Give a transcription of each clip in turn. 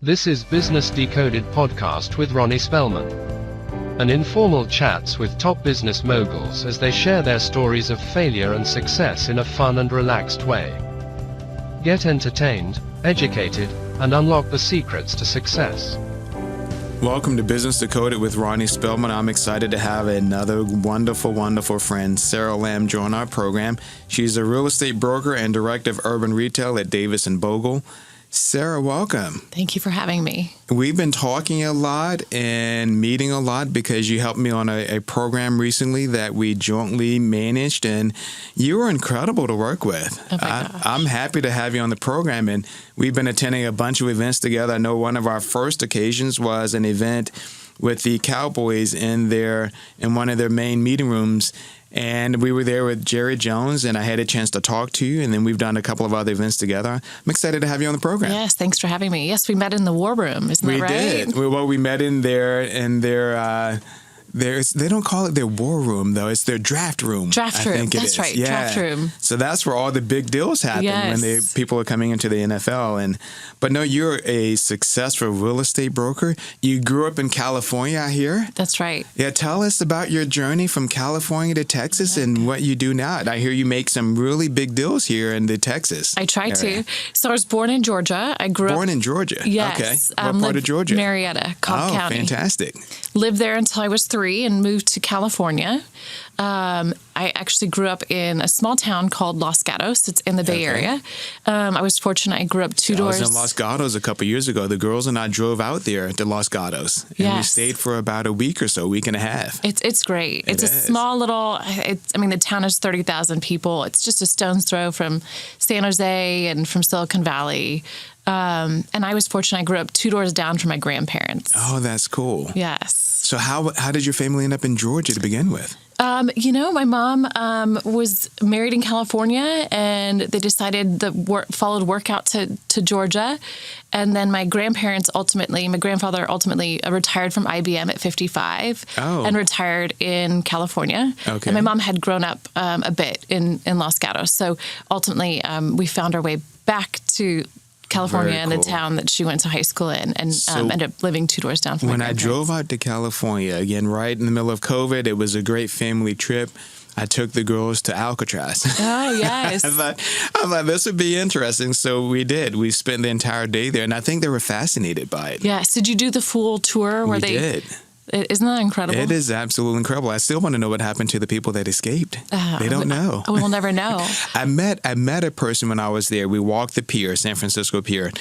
This is Business Decoded podcast with Ronnie Spellman. An informal chats with top business moguls as they share their stories of failure and success in a fun and relaxed way. Get entertained, educated, and unlock the secrets to success. Welcome to Business Decoded with Ronnie Spellman. I'm excited to have another wonderful friend, Sarah Lamb, join our program. She's a real estate broker and director of urban retail at Davis and Bogle. Sarah, welcome. Thank you for having me. We've been talking a lot and meeting a lot because you helped me on a program recently that we jointly managed, and you were incredible to work with. Oh my gosh. I'm happy to have you on the program, and we've been attending a bunch of events together. I know one of our first occasions was an event with the Cowboys in one of their main meeting rooms. And we were there with Jerry Jones, and I had a chance to talk to you, and then we've done a couple of other events together. I'm excited to have you on the program. Yes, thanks for having me. Yes, we met in the War Room, isn't that right? We did. Well, we met in their they don't call it their war room, though. It's their draft room. Draft room. That's right. Yeah. Draft room. So that's where all the big deals happen when people are coming into the NFL. But no, you're a successful real estate broker. You grew up in California, I hear. That's right. Yeah, tell us about your journey from California to Texas and what you do now. I hear you make some really big deals here in the Texas I try area. to. So I was born in Georgia. I grew up... Born in Georgia? Yes. Okay. What part of Georgia? Marietta, Cobb County. Oh, fantastic. Lived there until I was 3 and moved to California. I actually grew up in a small town called Los Gatos. It's in the Bay Area. I was fortunate. I grew up two doors. I was in Los Gatos a couple years ago. The girls and I drove out there to Los Gatos. And we stayed for about a week or so, week and a half. It's great. It's a small little, the town is 30,000 people. It's just a stone's throw from San Jose and from Silicon Valley. And I was fortunate. I grew up 2 doors down from my grandparents. Oh, that's cool. Yes. So how did your family end up in Georgia to begin with? My mom was married in California, and they decided followed work out to Georgia. And then my grandfather ultimately retired from IBM at 55 and retired in California. Okay. And my mom had grown up a bit in Los Gatos. So ultimately, we found our way back to California and the town that she went to high school in, and ended up living 2 doors down from my grandparents. When I drove out to California, again, right in the middle of COVID, it was a great family trip. I took the girls to Alcatraz. Oh, yes. I thought this would be interesting. So we did. We spent the entire day there, and I think they were fascinated by it. Yes. Did you do the full tour? We did. Isn't that incredible? It is absolutely incredible. I still want to know what happened to the people that escaped. They don't know. We'll never know. I met a person when I was there. We walked the pier, San Francisco Pier.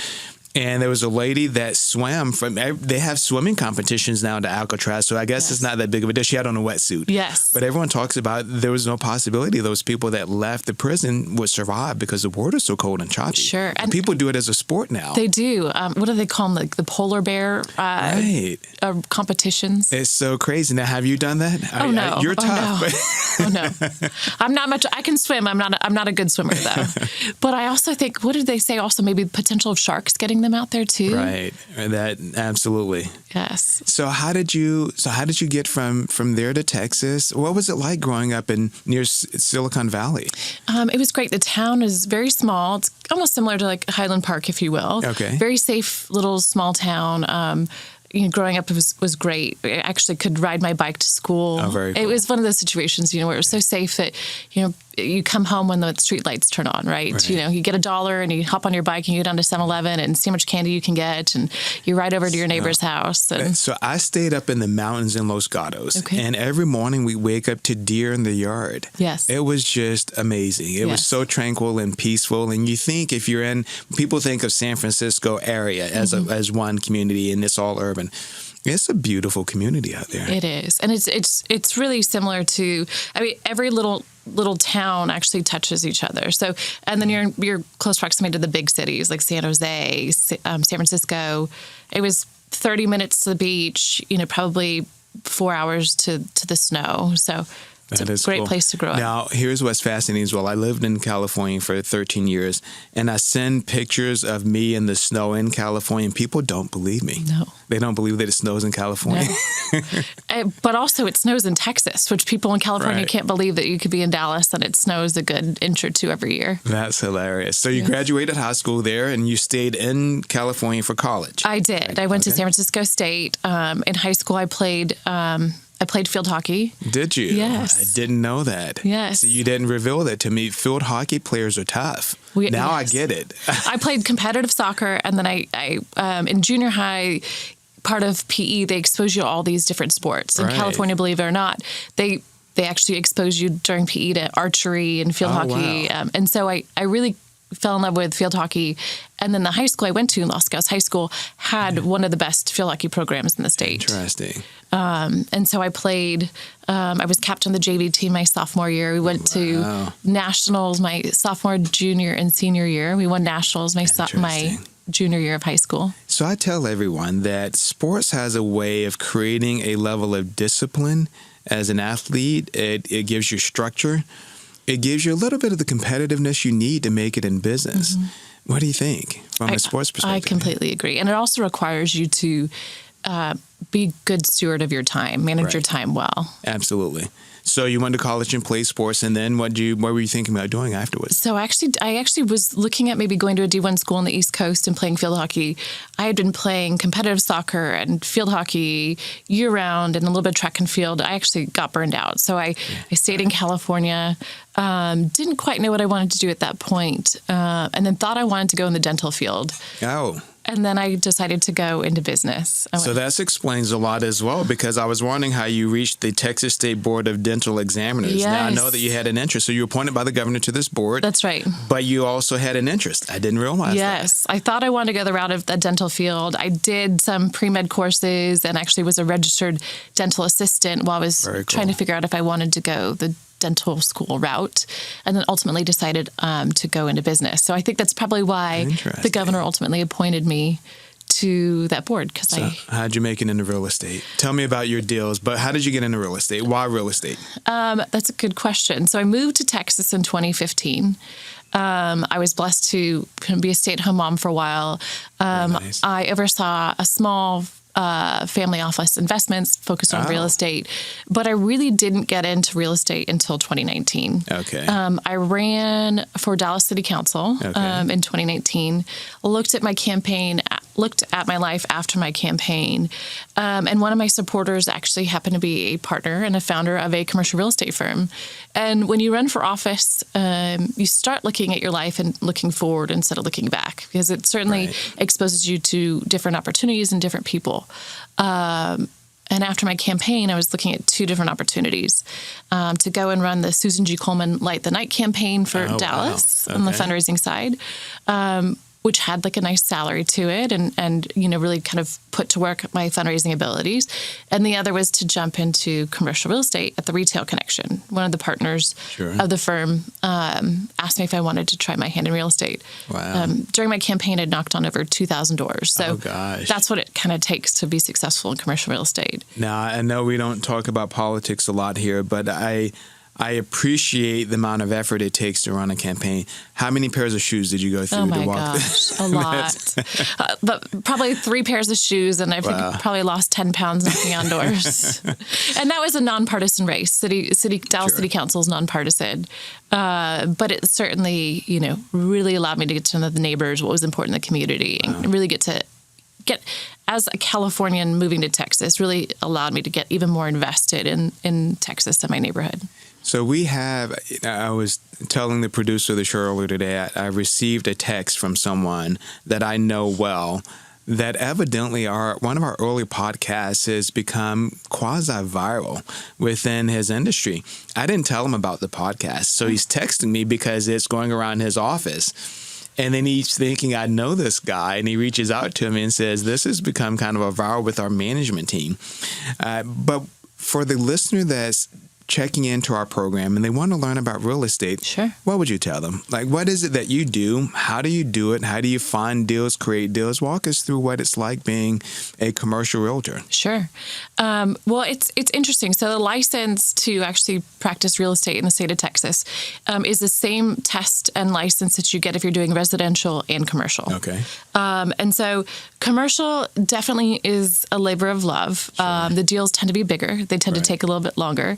And there was a lady that swam they have swimming competitions now to Alcatraz, so I guess it's not that big of a deal. She had on a wetsuit. Yes. But everyone talks about there was no possibility those people that left the prison would survive because the water's so cold and choppy. Sure. And people do it as a sport now. They do. What do they call them? Like the polar bear competitions? It's so crazy. Now, have you done that? Oh, no. You're tough. Oh, no. I'm not much. I can swim. I'm not a good swimmer, though. But I also think, what did they say also? Maybe potential of sharks getting them out there too. Right. That absolutely. Yes. So how did you get from there to Texas? What was it like growing up near Silicon Valley? It was great. The town is very small. It's almost similar to like Highland Park, if you will. Okay. Very safe little small town. Growing up, it was great. I actually could ride my bike to school. Oh, very cool. It was one of those situations, where it was so safe that, you come home when the street lights turn on, right? You get $1 and you hop on your bike and you go down to 7-Eleven and see how much candy you can get, and you ride over to your neighbor's house. So I stayed up in the mountains in Los Gatos, and every morning we wake up to deer in the yard. Yes. It was just amazing. It was so tranquil and peaceful. And you think people think of San Francisco area as one community, and it's all urban. It's a beautiful community out there. It is. And it's really similar to, every little town actually touches each other. So, and then you're close proximity to the big cities like San Jose, San Francisco. It was 30 minutes to the beach, probably 4 hours to the snow. So It's That a is great cool. place to grow up. Now, here's what's fascinating as well. I lived in California for 13 years, and I send pictures of me in the snow in California, and people don't believe me. No. They don't believe that it snows in California. No. But also it snows in Texas, which people in California Right. can't believe that you could be in Dallas and it snows a good inch or two every year. That's hilarious. So you graduated high school there, and you stayed in California for college. I did. I went to San Francisco State. In high school, I played field hockey. Did you? Yes. I didn't know that. Yes. So you didn't reveal that to me. Field hockey players are tough. Now I Yes. get it. I played competitive soccer, and then I in junior high, part of PE, they expose you to all these different sports. In Right. California, believe it or not, they actually expose you during PE to archery and field hockey. Wow. And so I really fell in love with field hockey. And then the high school I went to, Los Gatos High School, had one of the best field hockey programs in the state. Interesting. And so I played, I was captain of the JV team my sophomore year. We went to nationals my sophomore, junior, and senior year. We won nationals my junior year of high school. So I tell everyone that sports has a way of creating a level of discipline as an athlete. It gives you structure. It gives you a little bit of the competitiveness you need to make it in business. Mm-hmm. What do you think from a sports perspective? I completely agree. And it also requires you to be good steward of your time, manage your time well. Absolutely. So you went to college and played sports, and then what were you thinking about doing afterwards? So I actually was looking at maybe going to a D1 school on the East Coast and playing field hockey. I had been playing competitive soccer and field hockey year round and a little bit of track and field. I actually got burned out. So I stayed in California, didn't quite know what I wanted to do at that point, and then thought I wanted to go in the dental field. Oh. And then I decided to go into business. So that explains a lot as well, because I was wondering how you reached the Texas State Board of Dental Examiners. Yes. Now, I know that you had an interest. So you were appointed by the governor to this board. That's right. But you also had an interest. I didn't realize that. Yes. I thought I wanted to go the route of the dental field. I did some pre-med courses and actually was a registered dental assistant while I was trying to figure out if I wanted to go the dental school route, and then ultimately decided to go into business. So I think that's probably why the governor ultimately appointed me to that board. How'd you make it into real estate? Tell me about your deals, but how did you get into real estate? Why real estate? That's a good question. So I moved to Texas in 2015. I was blessed to be a stay-at-home mom for a while. Nice. I oversaw a small family office investments focused on real estate, but I really didn't get into real estate until 2019. Okay. I ran for Dallas City Council in 2019, looked at my life after my campaign, and one of my supporters actually happened to be a partner and a founder of a commercial real estate firm. And when you run for office, you start looking at your life and looking forward instead of looking back, because it certainly exposes you to different opportunities and different people. And after my campaign, I was looking at two different opportunities to go and run the Susan G. Komen Light the Night campaign for Dallas on the fundraising side, which had like a nice salary to it and really kind of put to work my fundraising abilities. And the other was to jump into commercial real estate at the Retail Connection. One of the partners of the firm asked me if I wanted to try my hand in real estate. Wow. During my campaign, I'd knocked on over 2,000 doors. So that's what it kind of takes to be successful in commercial real estate. Now, I know we don't talk about politics a lot here, but I appreciate the amount of effort it takes to run a campaign. How many pairs of shoes did you go through to walk? Oh my gosh, a lot. But probably 3 pairs of shoes, and I think I probably lost 10 pounds knocking on doors. And that was a nonpartisan race. Dallas City Council is nonpartisan, but it certainly, really allowed me to get to know the neighbors, what was important in the community, and really get as a Californian moving to Texas, really allowed me to get even more invested in Texas and my neighborhood. So I was telling the producer of the show earlier today, I received a text from someone that I know well that evidently one of our early podcasts has become quasi-viral within his industry. I didn't tell him about the podcast, so he's texting me because it's going around his office. And then he's thinking, I know this guy, and he reaches out to me and says, this has become kind of a viral with our management team. But for the listener that's checking into our program and they want to learn about real estate, Sure. what would you tell them? Like, what is it that you do? How do you do it? How do you find deals, create deals? Walk us through what it's like being a commercial realtor. Sure. Well, it's interesting. So the license to actually practice real estate in the state of Texas is the same test and license that you get if you're doing residential and commercial. Okay. And so commercial definitely is a labor of love. Sure. The deals tend to be bigger. They tend to take a little bit longer.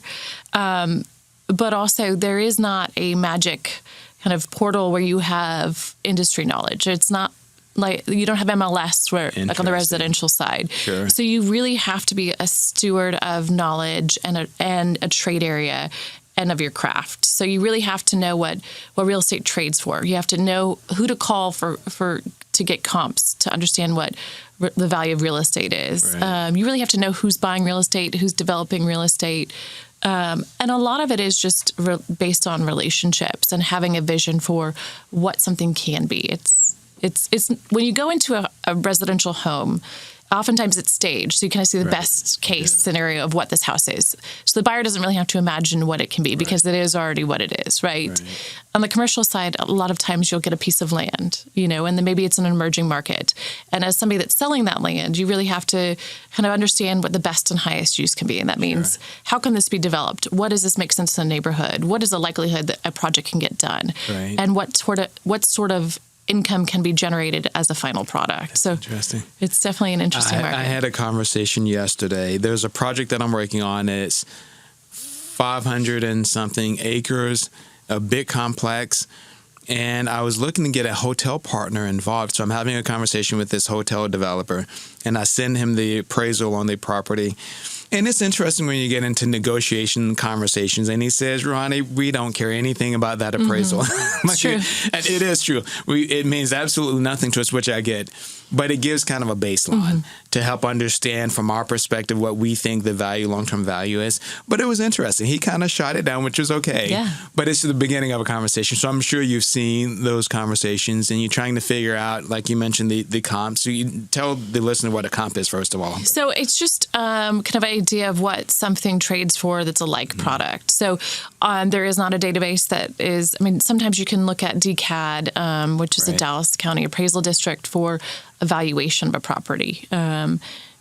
But also there is not a magic kind of portal where you have industry knowledge. It's not like you don't have MLS where like on the residential side. Sure. So you really have to be a steward of knowledge and a trade area and of your craft. So you really have to know what real estate trades for. You have to know who to call to get comps, to understand what the value of real estate is. Right. You really have to know who's buying real estate, who's developing real estate. And a lot of it is just based on relationships and having a vision for what something can be. It's when you go into a residential home, oftentimes it's staged, so you kind of see the best case scenario of what this house is. So the buyer doesn't really have to imagine what it can be because it is already what it is, right? On the commercial side, a lot of times you'll get a piece of land, and then maybe it's an emerging market. And as somebody that's selling that land, you really have to kind of understand what the best and highest use can be. And that means, how can this be developed? What does this make sense in the neighborhood? What is the likelihood that a project can get done? Right. And what sort of income can be generated as a final product. That's so interesting. It's definitely an interesting market. I had a conversation yesterday. There's a project that I'm working on. It's 500 and something acres, a big complex. And I was looking to get a hotel partner involved. So I'm having a conversation with this hotel developer, and I send him the appraisal on the property. And it's interesting when you get into negotiation conversations, and he says, Ronnie, we don't care anything about that appraisal. It's true. And it is true. It means absolutely nothing to us, which I get. But it gives kind of a baseline to help understand from our perspective what we think the value, long-term value is. But it was interesting. He kind of shot it down, which was okay. Yeah. But it's the beginning of a conversation. So I'm sure you've seen those conversations, and you're trying to figure out, like you mentioned, the comp. So you tell the listener what a comp is, first of all. So it's just kind of an idea of what something trades for that's a like product. So there is not a database that is, sometimes you can look at DCAD, which is the Dallas County Appraisal District, for evaluation of a property.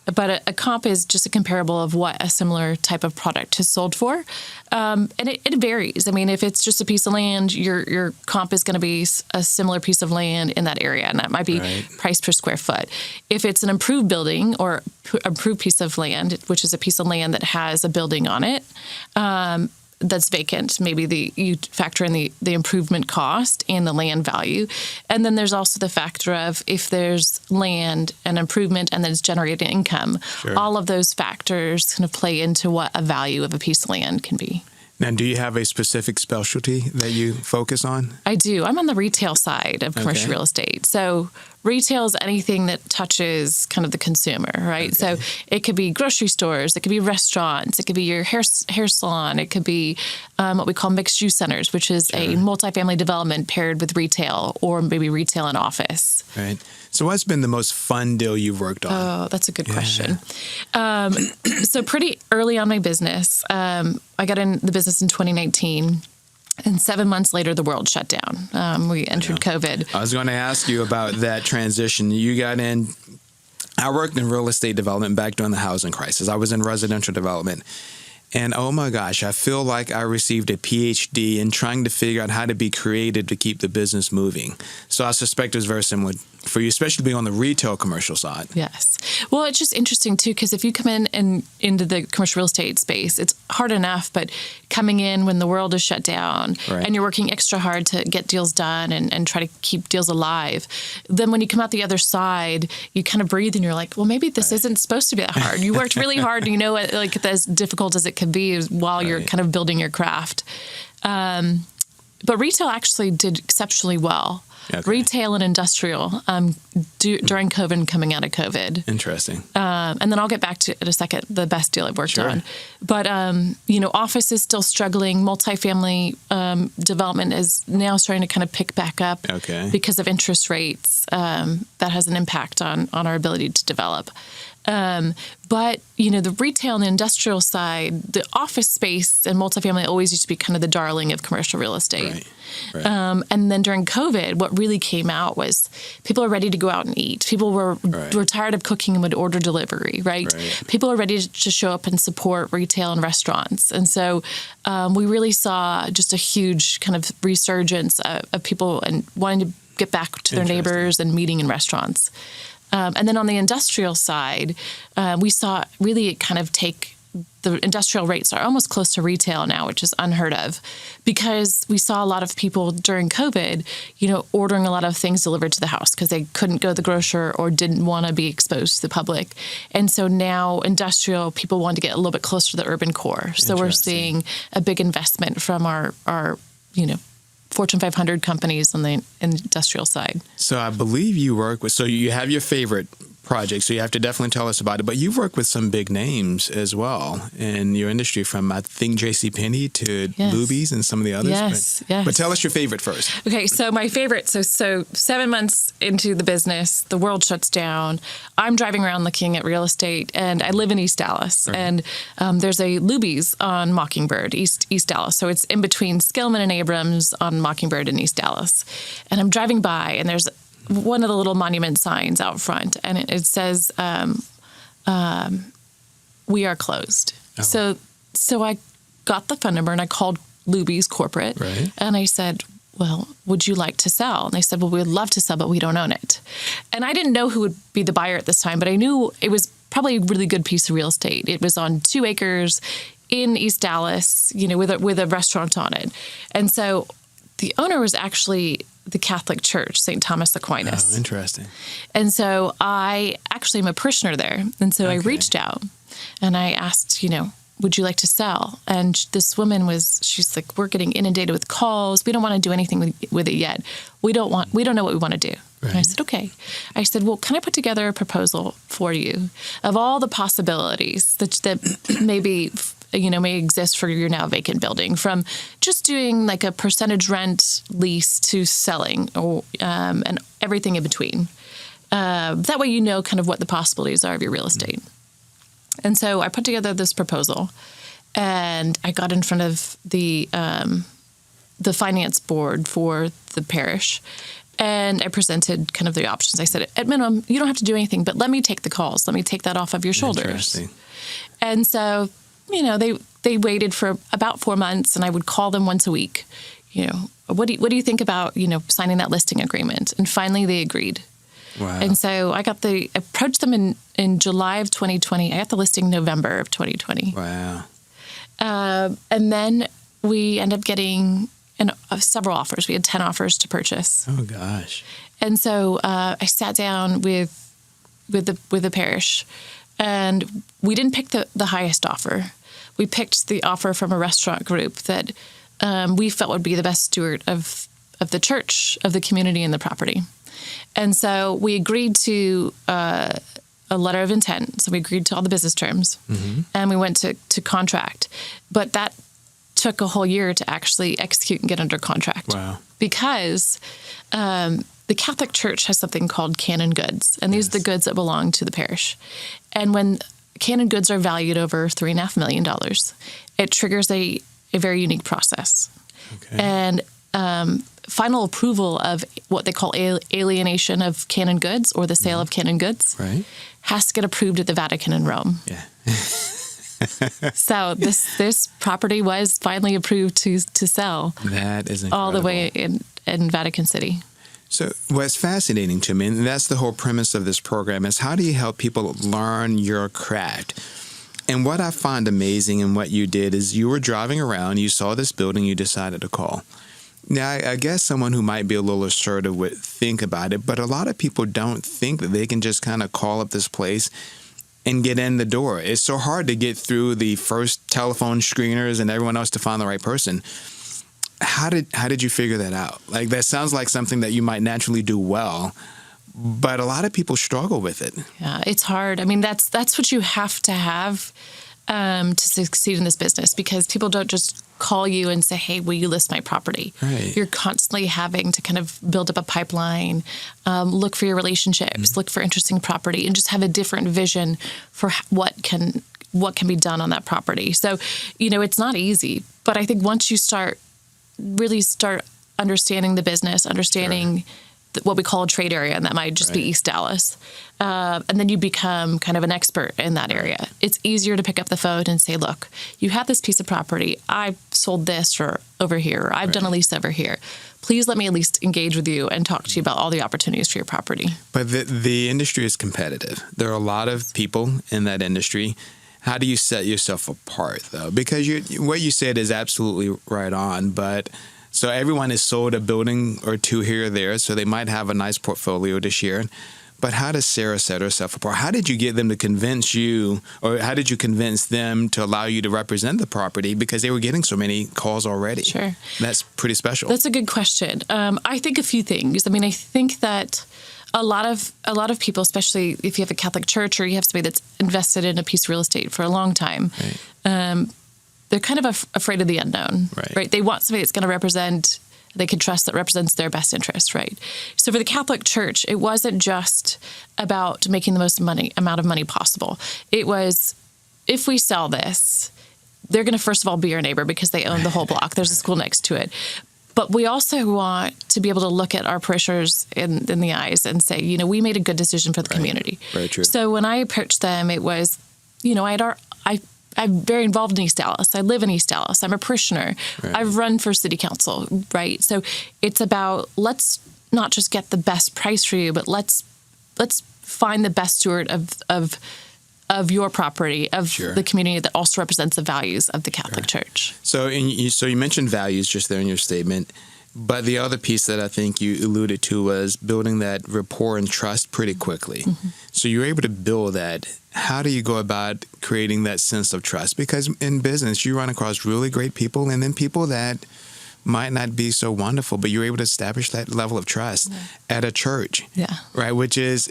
But a comp is just a comparable of what a similar type of product is sold for. And it varies. If it's just a piece of land, your comp is going to be a similar piece of land in that area, and that might be price per square foot. If it's an improved building or improved piece of land, which is a piece of land that has a building on it, that's vacant, maybe you factor in the improvement cost and the land value. And then there's also the factor of if there's land and improvement and then it's generating income. Sure. All of those factors kind of play into what a value of a piece of land can be. Now, do you have a specific specialty that you focus on? I do. I'm on the retail side of commercial real estate. So retail is anything that touches kind of the consumer, right? So it could be grocery stores, it could be restaurants, it could be your hair salon, it could be what we call mixed use centers, which is a multifamily development paired with retail, or maybe retail and office. Right. So what's been the most fun deal you've worked on? Oh, that's a good question. So pretty early on my business, I got in the business in 2019. And 7 months later, the world shut down. We entered COVID. I was going to ask you about that transition. You got in. I worked in real estate development back during the housing crisis. I was in residential development. And oh my gosh, I feel like I received a PhD in trying to figure out how to be creative to keep the business moving. So I suspect it was very similar for you, especially being on the retail commercial side. Yes. Well, it's just interesting, too, because if you come into the commercial real estate space, it's hard enough, but coming in when the world is shut down and you're working extra hard to get deals done and try to keep deals alive, then when you come out the other side, you kind of breathe and you're like, well, maybe this isn't supposed to be that hard. You worked really hard, and like as difficult as it could be while you're kind of building your craft. But retail actually did exceptionally well. Okay. Retail and industrial during COVID and coming out of COVID. Interesting. And then I'll get back to in a second the best deal I've worked on. But office is still struggling. Multifamily development is now starting to kind of pick back up because of interest rates. That has an impact on our ability to develop. But, the retail and the industrial side, the office space and multifamily always used to be kind of the darling of commercial real estate. Right. And then during COVID, what really came out was people are ready to go out and eat. People were tired of cooking and would order delivery, right? People are ready to show up and support retail and restaurants. And so we really saw just a huge kind of resurgence of people and wanting to get back to their neighbors and meeting in restaurants. And then on the industrial side, we saw really it kind of take the industrial rates are almost close to retail now, which is unheard of, because we saw a lot of people during COVID, ordering a lot of things delivered to the house because they couldn't go to the grocer or didn't want to be exposed to the public. And so now industrial people want to get a little bit closer to the urban core. So we're seeing a big investment from our Fortune 500 companies on the industrial side. So I believe you work with, so you have your favorite project, so you have to definitely tell us about it, but you've worked with some big names as well in your industry, from I think JCPenney to Luby's and some of the others. Yes. But tell us your favorite first. Okay, so my favorite, so 7 months into the business, the world shuts down. I'm driving around looking at real estate, and I live in East Dallas, and there's a Luby's on Mockingbird, East Dallas. So it's in between Skillman and Abrams on Mockingbird in East Dallas. And I'm driving by, and there's one of the little monument signs out front, and it says, "We are closed." Oh. So I got the phone number and I called Luby's corporate, and I said, "Well, would you like to sell?" And they said, "Well, we'd love to sell, but we don't own it." And I didn't know who would be the buyer at this time, but I knew it was probably a really good piece of real estate. It was on 2 acres in East Dallas, with a restaurant on it, and so the owner was actually the Catholic Church, St. Thomas Aquinas. Oh, interesting. And so I actually am a parishioner there. And so I reached out and I asked, would you like to sell? And this woman she's like, we're getting inundated with calls. We don't want to do anything with it yet. We don't know what we want to do. And I said, okay. I said, well, can I put together a proposal for you of all the possibilities that maybe may exist for your now vacant building, from just doing like a percentage rent lease to selling, or and everything in between. That way kind of what the possibilities are of your real estate. And so I put together this proposal, and I got in front of the finance board for the parish, and I presented kind of the options. I said, at minimum, you don't have to do anything, but let me take the calls. Let me take that off of your shoulders. Interesting. And so they waited for about 4 months, and I would call them once a week. What do you think about, signing that listing agreement? And finally they agreed. Wow. And so I approached them in July of 2020. I got the listing November of 2020. Wow. And then we ended up getting several offers. We had 10 offers to purchase. Oh gosh. And so I sat down with the parish, and we didn't pick the highest offer. We picked the offer from a restaurant group that we felt would be the best steward of the church, of the community, and the property. And so we agreed to a letter of intent. So we agreed to all the business terms, and we went to contract. But that took a whole year to actually execute and get under contract. Wow. Because the Catholic Church has something called canon goods, and these are the goods that belong to the parish. And when canon goods are valued over $3.5 million, it triggers a very unique process. Okay. And final approval of what they call alienation of canon goods, or the sale of canon goods, has to get approved at the Vatican in Rome. Yeah. So this property was finally approved to sell. That is incredible. All the way in Vatican City. So what's fascinating to me, and that's the whole premise of this program, is how do you help people learn your craft? And what I find amazing in what you did is you were driving around, you saw this building, you decided to call. Now, I guess someone who might be a little assertive would think about it, but a lot of people don't think that they can just kind of call up this place and get in the door. It's so hard to get through the first telephone screeners and everyone else to find the right person. How did you figure that out? Like, that sounds like something that you might naturally do well, but a lot of people struggle with it. Yeah, it's hard. I mean, that's what you have to have to succeed in this business, because people don't just call you and say, hey, will you list my property? Right. You're constantly having to kind of build up a pipeline, look for your relationships, look for interesting property, and just have a different vision for what can be done on that property. So, it's not easy, but I think once you really start understanding the business, understanding what we call a trade area, and that might just be East Dallas. And then you become kind of an expert in that area. It's easier to pick up the phone and say, look, you have this piece of property. I sold this over here. Or I've done a lease over here. Please let me at least engage with you and talk to you about all the opportunities for your property. But the industry is competitive. There are a lot of people in that industry. How do you set yourself apart, though? Because what you said is absolutely right on, but so everyone is sold a building or two here or there, so they might have a nice portfolio to share. But how does Sarah set herself apart? How did you get them to convince you, or how did you convince them to allow you to represent the property? Because they were getting so many calls already. Sure. That's pretty special. That's a good question. I think a few things. I mean, I think that a lot of people, especially if you have a Catholic church or you have somebody that's invested in a piece of real estate for a long time, they're kind of afraid of the unknown, right? They want somebody that's going to they can trust, that represents their best interest, right? So for the Catholic Church, it wasn't just about making the most amount of money possible. It was, if we sell this, they're going to first of all be our neighbor because they own the whole block. There's a school next to it. But we also want to be able to look at our parishioners in the eyes and say, we made a good decision for the community. Very true. So when I approached them, it was, I'm very involved in East Dallas. I live in East Dallas. I'm a parishioner. Right. I've run for city council, right? So it's about, let's not just get the best price for you, but let's find the best steward of your property, of the community that also represents the values of the Catholic Church. So you mentioned values just there in your statement. But the other piece that I think you alluded to was building that rapport and trust pretty quickly. Mm-hmm. So you're able to build that. How do you go about creating that sense of trust? Because in business, you run across really great people and then people that might not be so wonderful, but you're able to establish that level of trust at a church, right? Which is,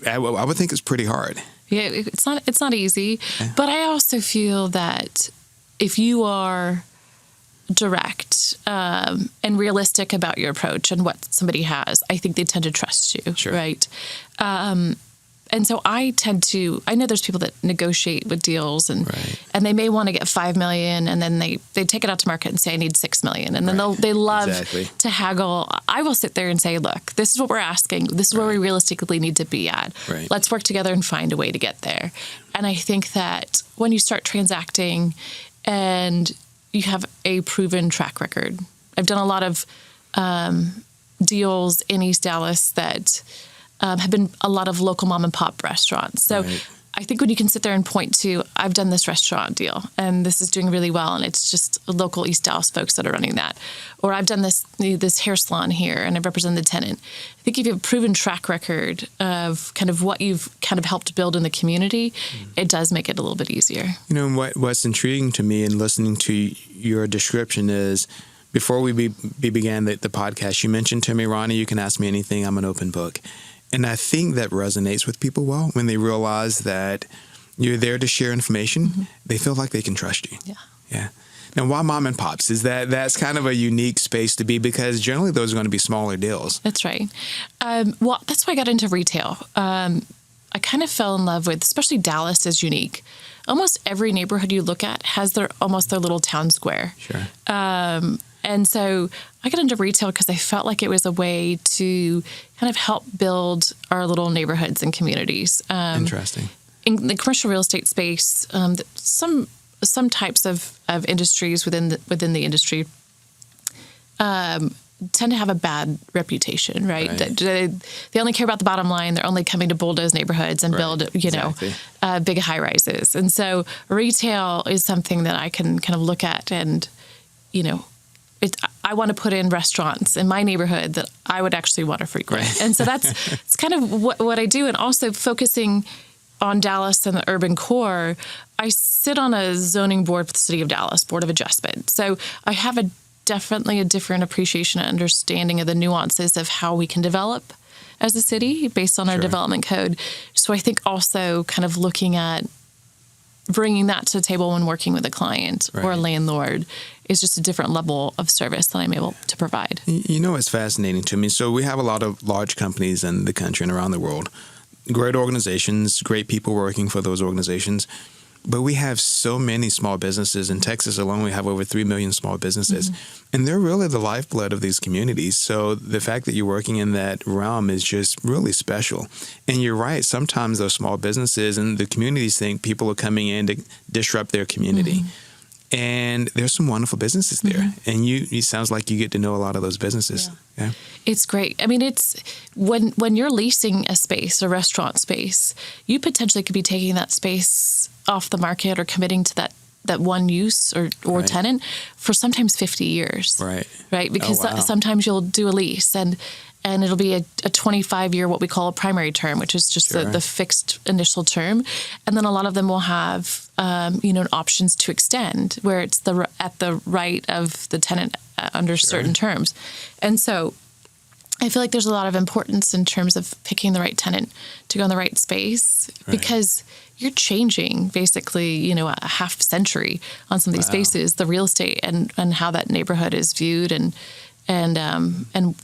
I would think it's pretty hard. Yeah, it's not easy. But I also feel that if you are direct and realistic about your approach and what somebody has, I think they tend to trust you, right? And so I know there's people that negotiate with deals and they may want to get $5 million and then they take it out to market and say, I need $6 million. And then they love to haggle. I will sit there and say, look, this is what we're asking. This is where we realistically need to be at. Let's work together and find a way to get there. And I think that when you start transacting and you have a proven track record. I've done a lot of deals in East Dallas that have been a lot of local mom and pop restaurants. So I think when you can sit there and point to, I've done this restaurant deal and this is doing really well and it's just local East Dallas folks that are running that. Or I've done this hair salon here and I represent the tenant. I think if you have a proven track record of kind of what you've kind of helped build in the community, it does make it a little bit easier. What's intriguing to me in listening to your description is, before we began the podcast, you mentioned to me, Ronnie, you can ask me anything. I'm an open book. And I think that resonates with people well when they realize that you're there to share information. Mm-hmm. They feel like they can trust you. Yeah. Now, why mom and pops? That's kind of a unique space to be because generally those are going to be smaller deals. That's right. Well, that's why I got into retail. I kind of fell in love with, especially Dallas is unique. Almost every neighborhood you look at has their little town square. Sure. And so I got into retail because I felt like it was a way to kind of help build our little neighborhoods and communities. Interesting. In the commercial real estate space, some types of industries within the industry tend to have a bad reputation, right? They only care about the bottom line. They're only coming to bulldoze neighborhoods and build, big high rises. And so retail is something that I can kind of look at and, I want to put in restaurants in my neighborhood that I would actually want to frequent. And so it's kind of what I do. And also focusing on Dallas and the urban core, I sit on a zoning board for the city of Dallas, Board of Adjustment. So I have definitely a different appreciation and understanding of the nuances of how we can develop as a city based on our development code. So I think also kind of looking at bringing that to the table when working with a client or a landlord is just a different level of service that I'm able to provide. You know, it's fascinating to me. So we have a lot of large companies in the country and around the world, great organizations, great people working for those organizations. But we have so many small businesses. In Texas alone, we have over 3 million small businesses. And they're really the lifeblood of these communities. So the fact that you're working in that realm is just really special. And you're right. Sometimes those small businesses and the communities think people are coming in to disrupt their community. And there's some wonderful businesses there. And it sounds like you get to know a lot of those businesses. Yeah. It's great. I mean, it's when you're leasing a space, a restaurant space, you potentially could be taking that space off the market or committing to that one use or tenant for sometimes 50 years. Right. Because sometimes you'll do a lease and it'll be a 25-year, what we call a primary term, which is just the fixed initial term. And then a lot of them will have, options to extend where it's at the right of the tenant under certain terms. And so I feel like there's a lot of importance in terms of picking the right tenant to go in the right space because you're changing basically, a half century on some of these spaces, the real estate and how that neighborhood is viewed and kind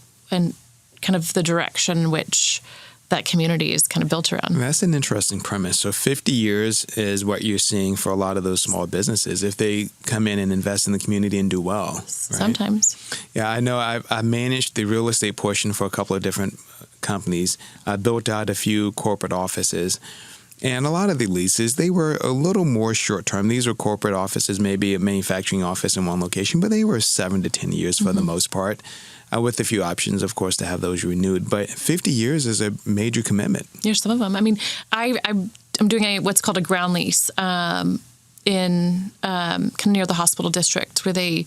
of the direction which that community is kind of built around. That's an interesting premise. So 50 years is what you're seeing for a lot of those small businesses if they come in and invest in the community and do well. Sometimes. Yeah, I know. I managed the real estate portion for a couple of different companies. I built out a few corporate offices. And a lot of the leases, they were a little more short-term. These were corporate offices, maybe a manufacturing office in one location, but they were 7 to 10 years for the most part, with a few options, of course, to have those renewed. But 50 years is a major commitment. There's some of them. I mean, I'm doing what's called a ground lease in kind of near the hospital district with a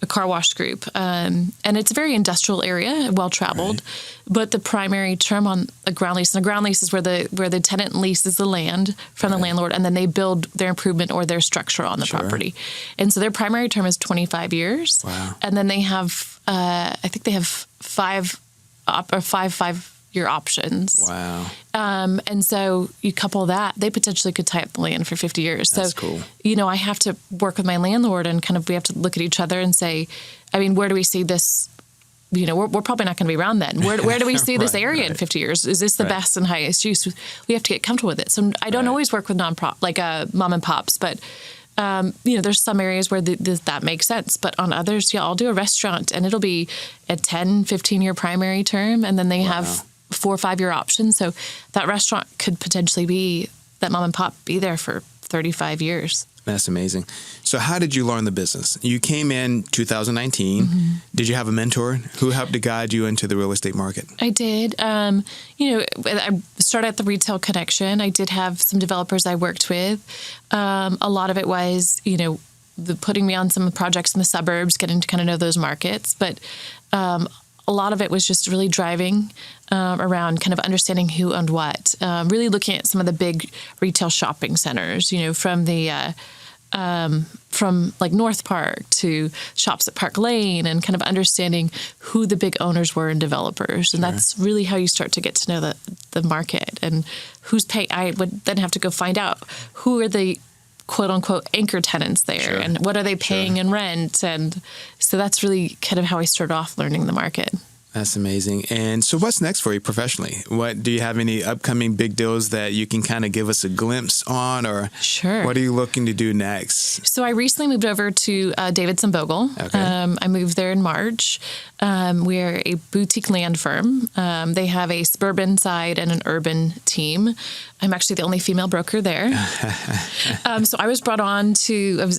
car wash group. And it's a very industrial area, well-traveled. But the primary term on a ground lease, and a ground lease is where the tenant leases the land from the landlord, and then they build their improvement or their structure on the property. And so their primary term is 25 years. Wow. And then they have, I think they have 5 5-year options. Wow. And so you couple that, they potentially could tie up the land for 50 years. That's so, cool. I have to work with my landlord and we have to look at each other and say, I mean, where do we see this? We're probably not going to be around then. Where do we see this area in 50 years? Is this the best and highest use? We have to get comfortable with it. So I don't always work with mom and pops, but there's some areas where that makes sense. But on others, I'll do a restaurant and it'll be a 10, 15-year primary term. And then they have 4 or 5-year options. So that restaurant could potentially be, that mom and pop be there for 35 years. That's amazing. So how did you learn the business? You came in 2019. Did you have a mentor who helped to guide you into the real estate market? I did. I started at the Retail Connection. I did have some developers I worked with. A lot of it was, putting me on some projects in the suburbs, getting to kind of know those markets. But a lot of it was just really driving around kind of understanding who owned what, really looking at some of the big retail shopping centers, from like North Park to shops at Park Lane and kind of understanding who the big owners were and developers. And that's really how you start to get to know the market and who's paying. I would then have to go find out who are the quote unquote anchor tenants there and what are they paying in rent. And so that's really kind of how I started off learning the market. That's amazing. And so what's next for you professionally? Do you have any upcoming big deals that you can kind of give us a glimpse on, or what are you looking to do next? So I recently moved over to Davis and Bogle. Okay. I moved there in March. We're a boutique land firm. They have a suburban side and an urban team. I'm actually the only female broker there. So I was brought on to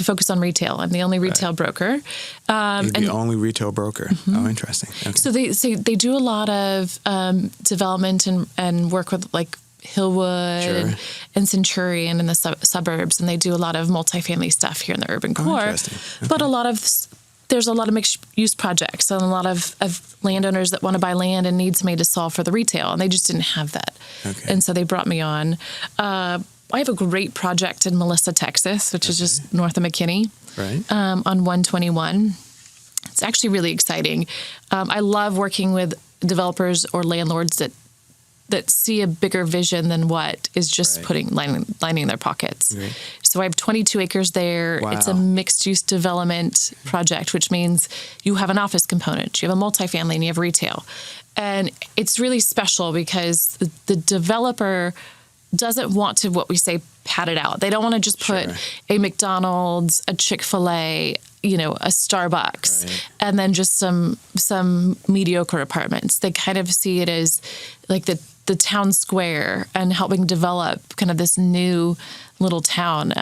focus on retail. I'm the only retail broker. You're the only retail broker. Oh, interesting. Okay. So they do a lot of development and work with like Hillwood and Centurion in the suburbs, and they do a lot of multifamily stuff here in the urban core. Interesting. Okay. But there's a lot of mixed-use projects and a lot of landowners that want to buy land and need somebody to solve for the retail, and they just didn't have that. Okay. And so they brought me on. I have a great project in Melissa, Texas, which is just north of McKinney, on 121. It's actually really exciting. I love working with developers or landlords that that see a bigger vision than what is just lining their pockets. Right. So I have 22 acres there. Wow. It's a mixed-use development project, which means you have an office component, you have a multifamily, and you have retail. And it's really special because the developer doesn't want to, what we say, pad it out. They don't want to just put a McDonald's, a Chick-fil-A, a Starbucks, and then just some mediocre apartments. They kind of see it as like the town square and helping develop kind of this new little town.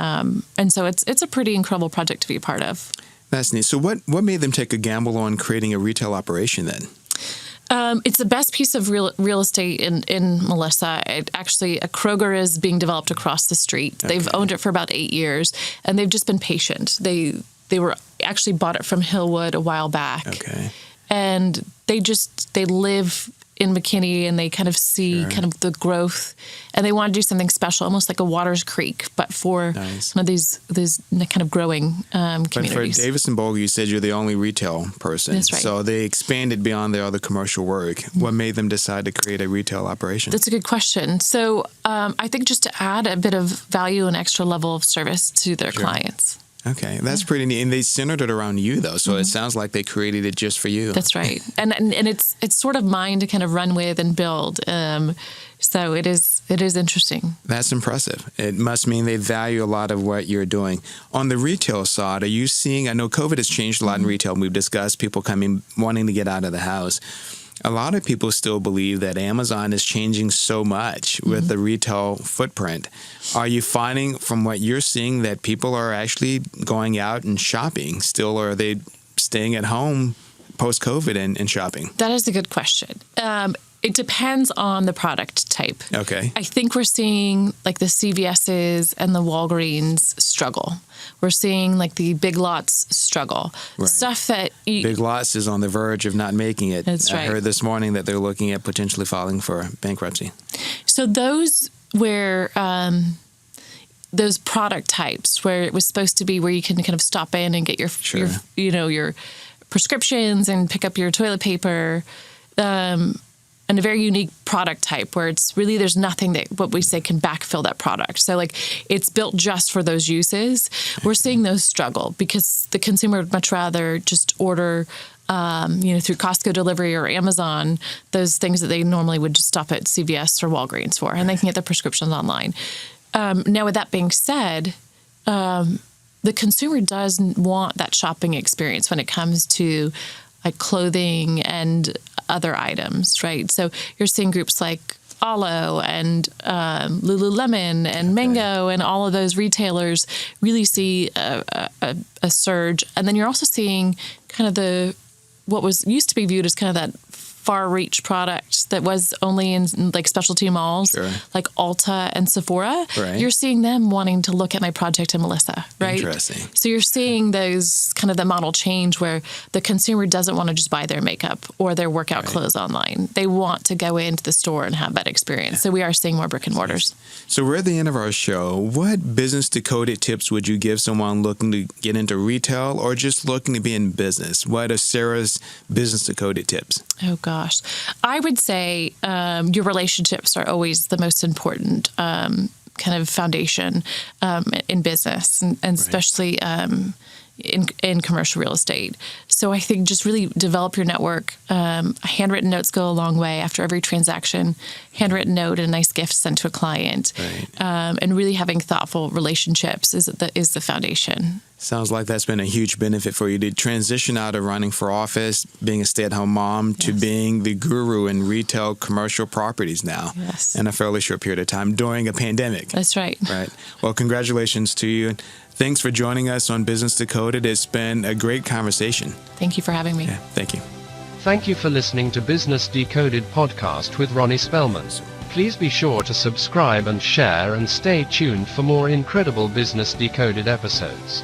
And so it's a pretty incredible project to be a part of. That's neat. So what made them take a gamble on creating a retail operation then? It's the best piece of real estate in Melissa. A Kroger is being developed across the street. Okay. They've owned it for about 8 years, and they've just been patient. They were actually bought it from Hillwood a while back. Okay. And they live in McKinney, and they kind of see kind of the growth, and they want to do something special, almost like a Waters Creek, but for some of these kind of growing communities. But for Davis and Bogle, you said you're the only retail person. That's right. So they expanded beyond their other commercial work. Mm-hmm. What made them decide to create a retail operation? That's a good question. So I think just to add a bit of value and extra level of service to their clients. Okay, that's pretty neat. And they centered it around you, though, so it sounds like they created it just for you. That's right. And it's sort of mine to kind of run with and build. So it is interesting. That's impressive. It must mean they value a lot of what you're doing. On the retail side, are you seeing, I know COVID has changed a lot in retail. We've discussed people wanting to get out of the house. A lot of people still believe that Amazon is changing so much with the retail footprint. Are you finding from what you're seeing that people are actually going out and shopping still, or are they staying at home post-COVID and shopping? That is a good question. It depends on the product type. Okay. I think we're seeing like the CVS's and the Walgreens struggle. We're seeing like the Big Lots struggle. Right. Stuff that... Big Lots is on the verge of not making it. That's right. I heard this morning that they're looking at potentially filing for bankruptcy. So those where... those product types where it was supposed to be where you can kind of stop in and get your prescriptions and pick up your toilet paper, and a very unique product type where it's really, there's nothing that what we say can backfill that product. So like it's built just for those uses. We're seeing those struggle because the consumer would much rather just order through Costco delivery or Amazon, those things that they normally would just stop at CVS or Walgreens for, and they can get their prescriptions online. Now, with that being said, the consumer does want that shopping experience when it comes to like clothing and other items, right? So you're seeing groups like Alo and Lululemon and Mango and all of those retailers really see a surge. And then you're also seeing kind of what was used to be viewed as kind of that far reach product that was only in like specialty malls, like Ulta and Sephora. Right. You're seeing them wanting to look at my project in Melissa, right? Interesting. So you're seeing those kind of the model change where the consumer doesn't want to just buy their makeup or their workout clothes online. They want to go into the store and have that experience. So we are seeing more brick and mortars. So we're at the end of our show. What Business Decoded tips would you give someone looking to get into retail or just looking to be in business? What are Sarah's Business Decoded tips? Oh, gosh. I would say your relationships are always the most important kind of foundation in business, and especially in commercial real estate. So I think just really develop your network. Handwritten notes go a long way after every transaction. Handwritten note and a nice gift sent to a client. And really having thoughtful relationships is the foundation. Sounds like that's been a huge benefit for you to transition out of running for office, being a stay-at-home mom, to being the guru in retail commercial properties now in a fairly short period of time during a pandemic. That's right. Right. Well, congratulations to you. Thanks for joining us on Business Decoded. It's been a great conversation. Thank you for having me. Yeah, thank you. Thank you for listening to Business Decoded podcast with Ronnie Spellman. Please be sure to subscribe and share and stay tuned for more incredible Business Decoded episodes.